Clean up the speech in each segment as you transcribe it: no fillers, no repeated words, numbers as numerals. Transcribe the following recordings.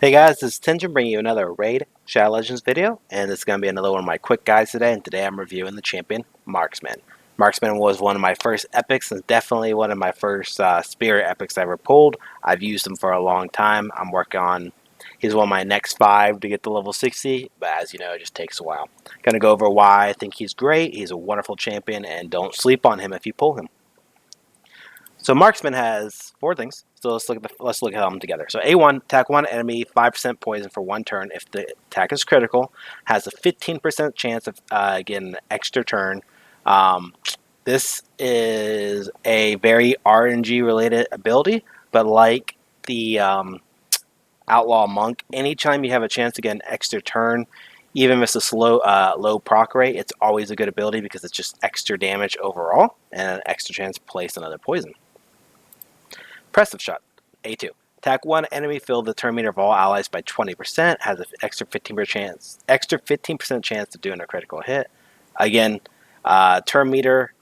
Hey guys, this is Tension bringing you another Raid Shadow Legends video, and this is going to be another one of my quick guides today, and today I'm reviewing the champion, Marksman. Marksman was one of my first epics, and definitely one of my first spirit epics I ever pulled. I've used him for a long time. I'm working on, he's one of my next 5 to get to level 60, but as you know, it just takes a while. Going to go over why I think he's great, he's a wonderful champion, and don't sleep on him if you pull him. So Marksman has 4 things. So let's look at them together. So A1, attack one enemy 5% poison for 1 turn. If the attack is critical, has a 15% chance of getting an extra turn. This is a very RNG related ability, but like the Outlaw Monk, anytime you have a chance to get an extra turn, even if it's a low proc rate, it's always a good ability because it's just extra damage overall and an extra chance to place another poison. Impressive Shot, A2. Attack one enemy, fill the turn meter of all allies by 20%. Has an extra 15% chance of doing a critical hit. Again, turn meter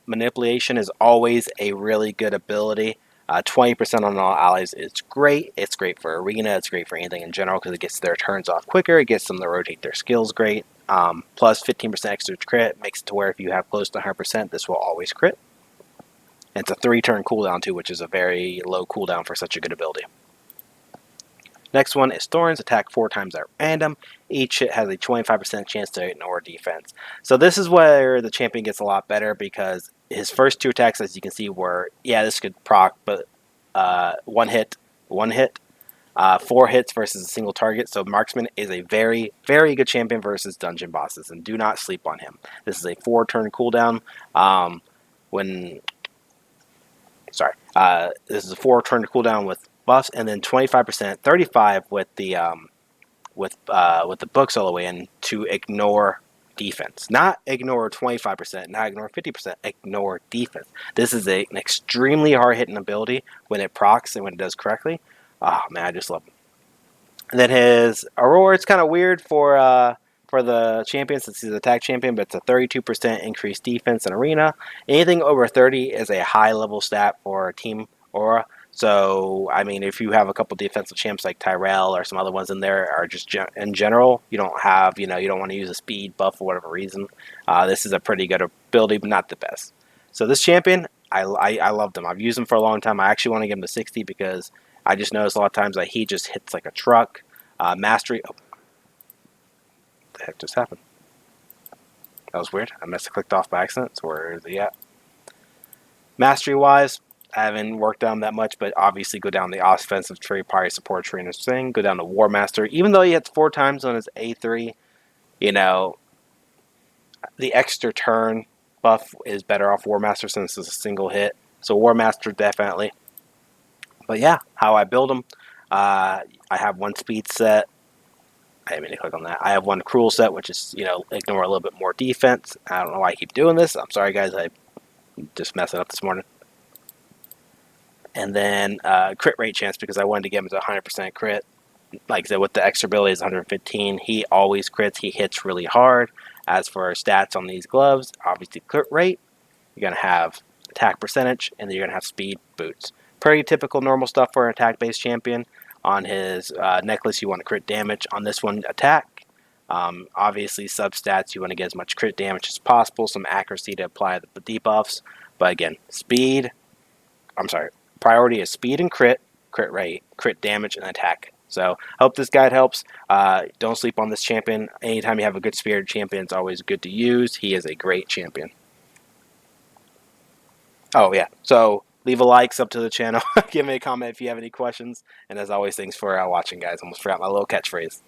manipulation is always a really good ability. 20% on all allies is great. It's great for arena. It's great for anything in general because it gets their turns off quicker. It gets them to rotate their skills great. Plus 15% extra crit makes it to where if you have close to 100%, this will always crit. And it's a 3-turn cooldown too, which is a very low cooldown for such a good ability. Next one is Thorns. Attack 4 times at random. Each hit has a 25% chance to ignore defense. So this is where the champion gets a lot better because his first 2 attacks, as you can see, were, yeah, this could proc, but one hit. 4 hits versus a single target. So Marksman is a very, very good champion versus dungeon bosses, and do not sleep on him. This is a 4-turn cooldown. This is a 4-turn cooldown with buffs, and then 25%, 35 with the book solo in to ignore defense. Not ignore 25%, not ignore 50%, ignore defense. This is an extremely hard hitting ability when it procs and when it does correctly. Oh man, I just love him. And then his Aurora, it's kind of weird for the champion since he's an attack champion, but it's a 32% increased defense in arena. Anything over 30 is a high level stat for Team Aura. So, I mean, if you have a couple defensive champs like Tyrell or some other ones in there, or just in general, you don't have, you don't want to use a speed buff for whatever reason. This is a pretty good ability, but not the best. So this champion, I loved him. I've used him for a long time. I actually want to get him to 60 because I just noticed a lot of times that he just hits like a truck. Mastery. Oh, what the heck just happened? That was weird. I must have clicked off by accident. So where is he at? Mastery wise, I haven't worked on that much, but obviously go down the offensive tree, party support tree, and his thing. Go down to War Master. Even though he hits 4 times on his A3, the extra turn buff is better off War Master since it's a single hit. So War Master definitely. But yeah, how I build them. I have 1 speed set. I didn't mean to click on that. I have 1 cruel set, which is, ignore a little bit more defense. I don't know why I keep doing this. I'm sorry, guys. I just messed it up this morning. And then crit rate chance because I wanted to get him to 100% crit. Like I said, with the extra ability is 115. He always crits. He hits really hard. As for stats on these gloves, obviously crit rate, you're going to have attack percentage, and then you're going to have speed boots. Pretty typical normal stuff for an attack-based champion. On his necklace, you want to crit damage. On this one, attack. Obviously, substats, you want to get as much crit damage as possible. Some accuracy to apply the debuffs. But again, priority is speed and crit rate, crit damage, and attack. So, hope this guide helps. Don't sleep on this champion. Anytime you have a good spirit champion, it's always good to use. He is a great champion. Oh, yeah. So, leave a like, sub to the channel. Give me a comment if you have any questions. And as always, thanks for watching, guys. Almost forgot my little catchphrase.